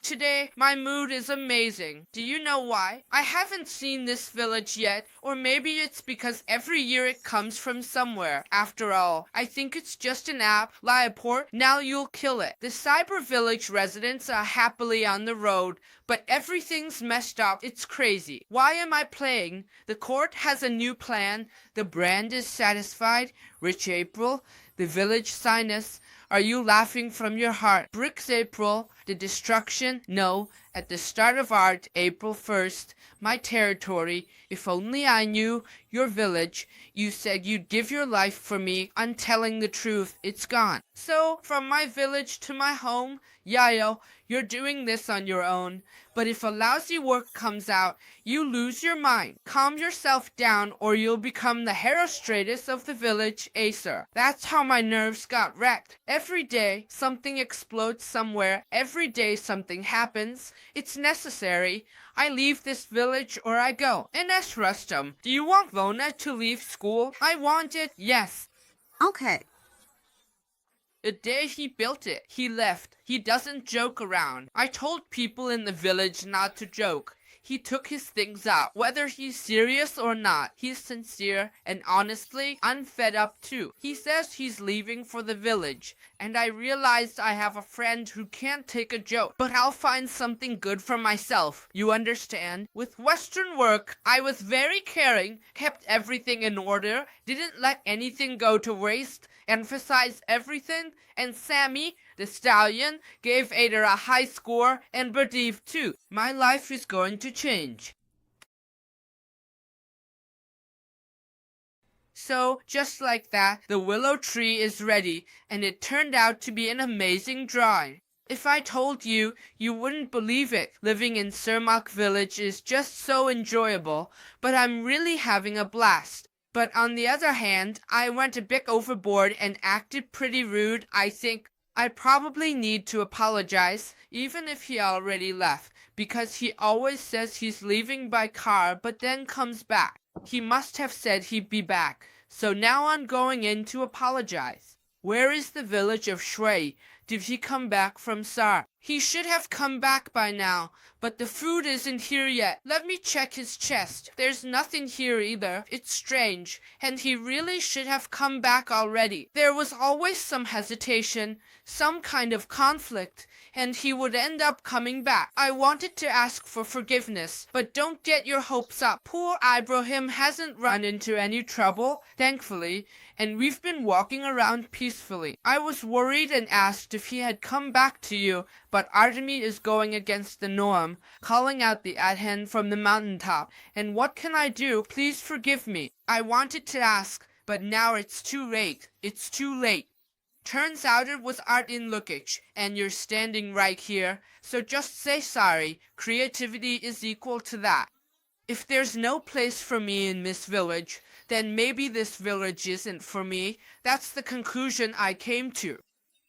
Today, my mood is amazing. Do you know why? I haven't seen this village yet, or maybe it's because every year it comes from somewhere. After all, I think it's just an app. Liaport, now you'll kill it. The Cyber Village residents are happily on the road, but everything's messed up. It's crazy. Why am I playing? The court has a new plan. The brand is satisfied. Rich April, the village sinus. Are you laughing from your heart? Bricks April, the destruction? No, at the start of art, April 1st, my territory. If only I knew your village. You said you'd give your life for me. I'm telling the truth, it's gone. So, from my village to my home, Yayo, you're doing this on your own. But if a lousy work comes out, you lose your mind. Calm yourself down or you'll become the Herostratus of the village, Acer. That's how my nerves got wrecked. Every day, something explodes somewhere. Every day, something happens. It's necessary. I leave this village or I go. Ines Rustum, do you want Vona to leave school? I want it, yes. Okay. The day he built it, he left. He doesn't joke around. I told people in the village not to joke. He took his things out. Whether he's serious or not, he's sincere, and honestly, I'm fed up too. He says he's leaving for the village, and I realized I have a friend who can't take a joke, but I'll find something good for myself. You understand? With Western work, I was very caring, kept everything in order, didn't let anything go to waste, emphasized everything, and Sammy, the stallion, gave Ader a high score, and Berdiev too. My life is going to change. So, just like that, the willow tree is ready, and it turned out to be an amazing drawing. If I told you, you wouldn't believe it. Living in Surmak village is just so enjoyable, but I'm really having a blast. But on the other hand, I went a bit overboard and acted pretty rude. I think I probably need to apologize, even if he already left, because he always says he's leaving by car but then comes back. He must have said he'd be back, so now I'm going in to apologize. Where is the village of Shui? Did he come back from Sar? He should have come back by now, but the food isn't here yet. Let me check his chest. There's nothing here either. It's strange, and he really should have come back already. There was always some hesitation, some kind of conflict, and he would end up coming back. I wanted to ask for forgiveness, but don't get your hopes up. Poor Ibrahim hasn't run into any trouble, thankfully, and we've been walking around peacefully. I was worried and asked if he had come back to you, but Artemy is going against the norm, calling out the Adhen from the mountaintop. And what can I do? Please forgive me. I wanted to ask, but now it's too late. It's too late. Turns out it was Artin Lukic, and you're standing right here, so just say sorry. Creativity is equal to that. If there's no place for me in this village, then maybe this village isn't for me. That's the conclusion I came to.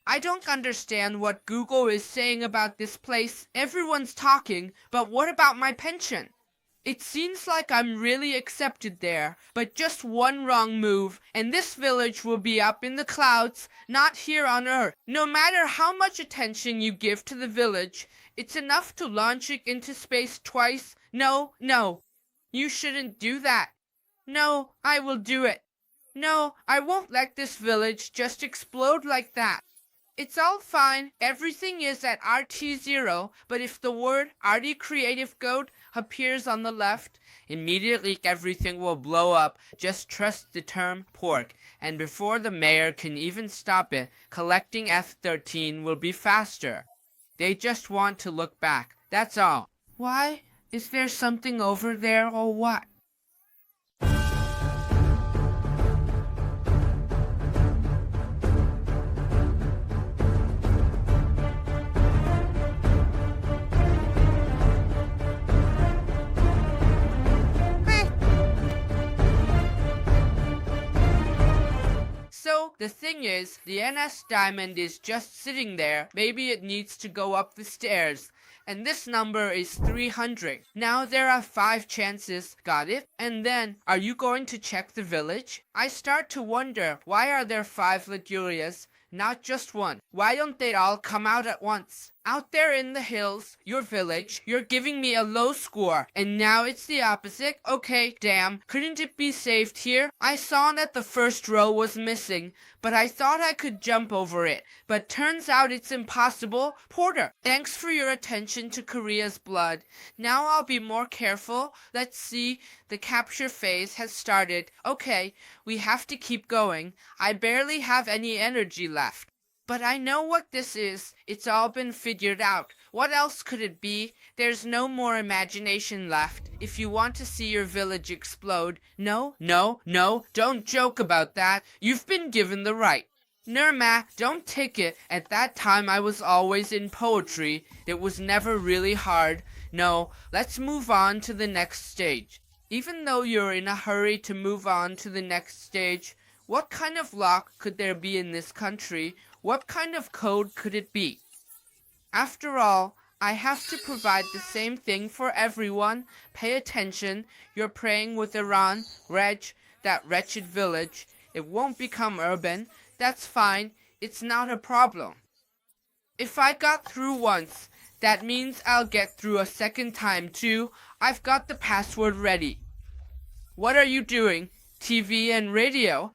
I don't understand what Google is saying about this place. Everyone's talking, but what about my pension? It seems like I'm really accepted there, but just one wrong move, and this village will be up in the clouds, not here on Earth. No matter how much attention you give to the village, it's enough to launch it into space twice. No, you shouldn't do that. No, I will do it. No, I won't let this village just explode like that. It's all fine, everything is at RT0, but if the word RT Creative Goat appears on the left, immediately everything will blow up. Just trust the term pork, and before the mayor can even stop it, collecting F-13 will be faster. They just want to look back, that's all. Why? Is there something over there or what? So, the thing is, the NS Diamond is just sitting there. Maybe it needs to go up the stairs. And this number is 300. Now there are 5 chances, got it? And then, are you going to check the village? I start to wonder, why are there 5 Ligurias, not just one? Why don't they all come out at once? Out there in the hills, your village, you're giving me a low score. And now it's the opposite? Okay, damn. Couldn't it be saved here? I saw that the first row was missing, but I thought I could jump over it. But turns out it's impossible. Porter, thanks for your attention to Korea's blood. Now I'll be more careful. Let's see. The capture phase has started. Okay, we have to keep going. I barely have any energy left. But I know what this is. It's all been figured out. What else could it be? There's no more imagination left. If you want to see your village explode, no, don't joke about that. You've been given the right. Nirma, don't take it. At that time I was always in poetry. It was never really hard. No, let's move on to the next stage. Even though you're in a hurry to move on to the next stage, what kind of lock could there be in this country? What kind of code could it be? After all, I have to provide the same thing for everyone. Pay attention. You're praying with Iran, Reg, that wretched village. It won't become urban. That's fine. It's not a problem. If I got through once, that means I'll get through a second time too. I've got the password ready. What are you doing? TV and radio?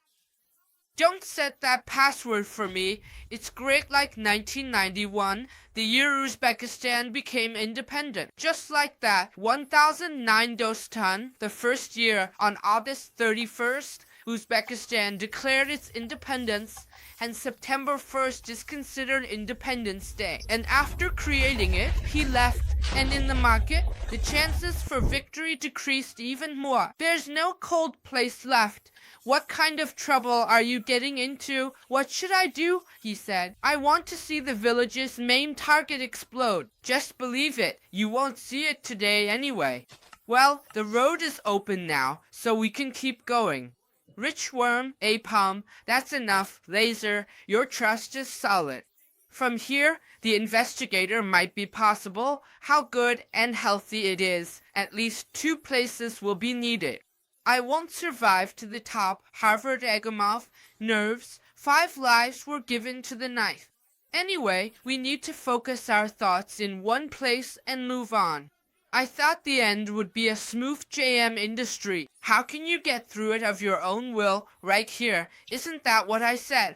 Don't set that password for me. It's great like 1991, the year Uzbekistan became independent. Just like that, 1009 Dostan, the first year on August 31st, Uzbekistan declared its independence, and September 1st is considered Independence Day. And after creating it, he left, and in the market, the chances for victory decreased even more. There's no cold place left. What kind of trouble are you getting into? What should I do? He said. I want to see the village's main target explode. Just believe it. You won't see it today anyway. Well, the road is open now, so we can keep going. Rich worm, Apom, that's enough. Laser, your trust is solid. From here, the investigator might be possible. How good and healthy it is. At least 2 places will be needed. I won't survive to the top. Harvard Agumov, nerves, 5 lives were given to the knife. Anyway, we need to focus our thoughts in one place and move on. I thought the end would be a smooth JM industry. How can you get through it of your own will right here? Isn't that what I said?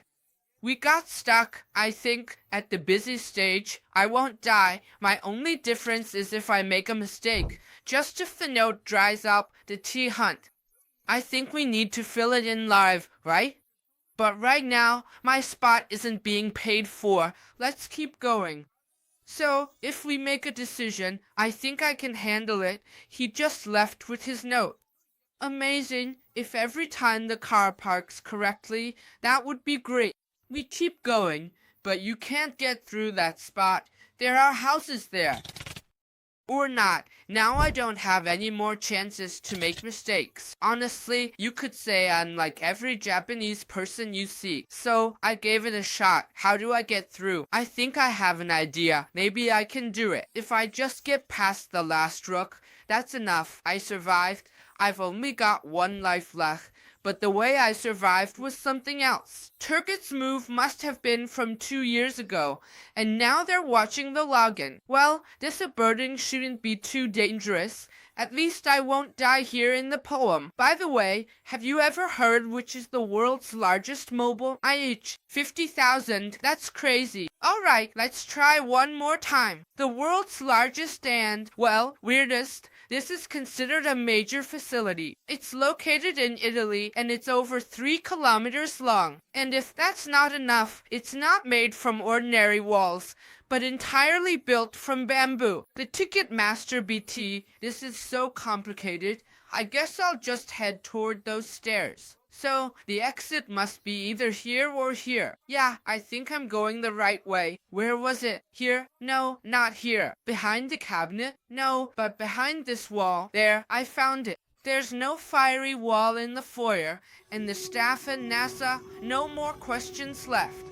We got stuck, I think, at the busy stage. I won't die. My only difference is if I make a mistake. Just if the note dries up, the tea hunt. I think we need to fill it in live, right? But right now, my spot isn't being paid for. Let's keep going. So, if we make a decision, I think I can handle it. He just left with his note. Amazing. If every time the car parks correctly, that would be great. We keep going, but you can't get through that spot. There are houses there. Or not. Now I don't have any more chances to make mistakes. Honestly, you could say I'm like every Japanese person you see. So, I gave it a shot. How do I get through? I think I have an idea. Maybe I can do it. If I just get past the last rook, that's enough. I survived. I've only got 1 life left. But the way I survived was something else. Turgot's move must have been from 2 years ago, and now they're watching the login. Well, this aborting shouldn't be too dangerous. At least I won't die here in the poem. By the way, have you ever heard which is the world's largest mobile? IH, 50,000. That's crazy. Alright, let's try one more time. The world's largest and, well, weirdest. This is considered a major facility. It's located in Italy and it's over 3 kilometers long. And if that's not enough, it's not made from ordinary walls, but entirely built from bamboo. The Ticketmaster BT, this is so complicated. I guess I'll just head toward those stairs. So, the exit must be either here or here. Yeah, I think I'm going the right way. Where was it? Here? No, not here. Behind the cabinet? No, but behind this wall. There, I found it. There's no fiery wall in the foyer, and the staff and NASA, no more questions left.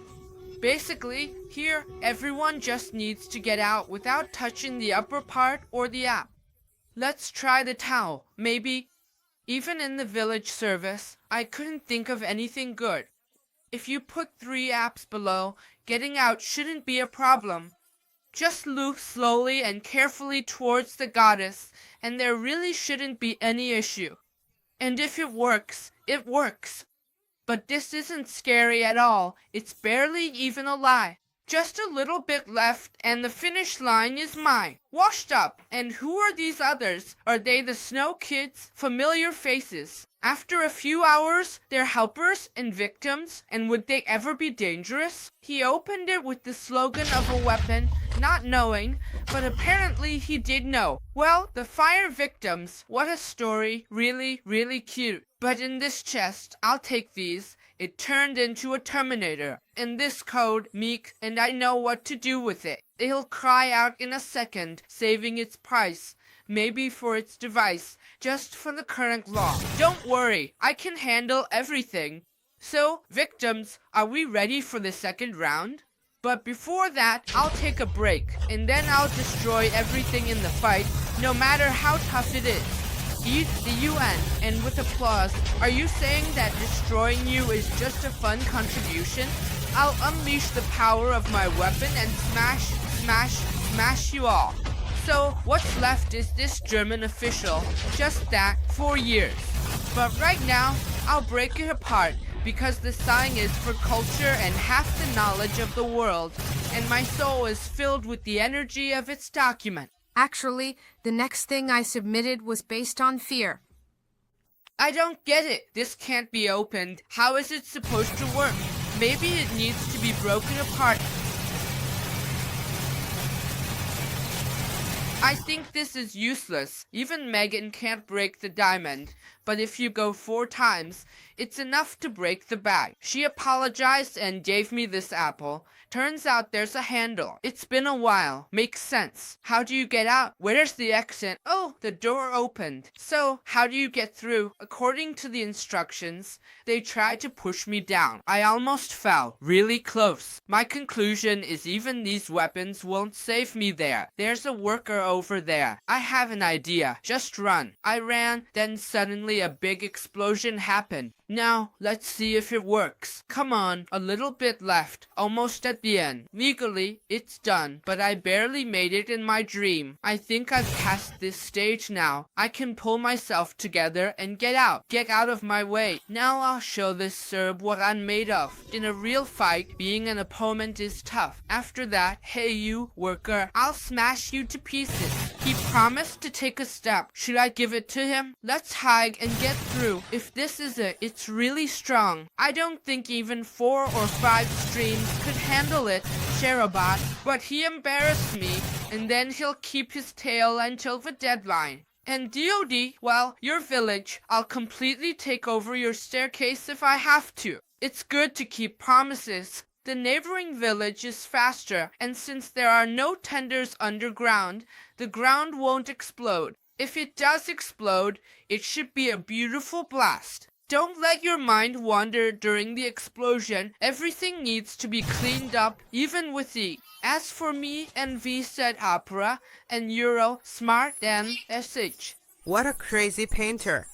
Basically, here, everyone just needs to get out without touching the upper part or the app. Let's try the towel, maybe. Even in the village service, I couldn't think of anything good. If you put 3 apps below, getting out shouldn't be a problem. Just move slowly and carefully towards the goddess, and there really shouldn't be any issue. And if it works, it works. But this isn't scary at all. It's barely even a lie. Just a little bit left, and the finish line is mine. Washed up. And who are these others? Are they the Snow Kids? Familiar faces. After a few hours, they're helpers and victims, and would they ever be dangerous? He opened it with the slogan of a weapon, not knowing, but apparently he did know. Well, the fire victims, what a story, really, really cute. But in this chest, I'll take these. It turned into a Terminator. In this code, Meek, and I know what to do with it. It'll cry out in a second, saving its price. Maybe for its device, just for the current law. Don't worry, I can handle everything. So, victims, are we ready for the second round? But before that, I'll take a break, and then I'll destroy everything in the fight, no matter how tough it is. Eat the UN, and with applause, are you saying that destroying you is just a fun contribution? I'll unleash the power of my weapon and smash, smash, smash you all. So, what's left is this German official, just that, 4 years. But right now, I'll break it apart, because the sign is for culture and half the knowledge of the world, and my soul is filled with the energy of its document. Actually, the next thing I submitted was based on fear. I don't get it. This can't be opened. How is it supposed to work? Maybe it needs to be broken apart. I think this is useless. Even Megan can't break the diamond. But if you go 4 times, it's enough to break the bag. She apologized and gave me this apple. Turns out there's a handle. It's been a while. Makes sense. How do you get out? Where's the exit? Oh, the door opened. So, how do you get through? According to the instructions, they tried to push me down. I almost fell. Really close. My conclusion is even these weapons won't save me there. There's a worker over there. I have an idea. Just run. I ran, then suddenly a big explosion happened. Now, let's see if it works. Come on, a little bit left. Almost at the end. Legally, it's done, but I barely made it in my dream. I think I've passed this stage now. I can pull myself together and get out. Get out of my way. Now I'll show this Serb what I'm made of. In a real fight, being an opponent is tough. After that, hey you, worker, I'll smash you to pieces. He promised to take a step. Should I give it to him? Let's hide and get through. If this is it, it's really strong. I don't think even 4 or 5 streams could handle it, Sherobot. But he embarrassed me, and then he'll keep his tail until the deadline. And DOD, well, your village. I'll completely take over your staircase if I have to. It's good to keep promises. The neighboring village is faster, and since there are no tenders underground, the ground won't explode. If it does explode, it should be a beautiful blast. Don't let your mind wander during the explosion. Everything needs to be cleaned up, even with E. As for me and V said opera, and Euro smart than SH. What a crazy painter.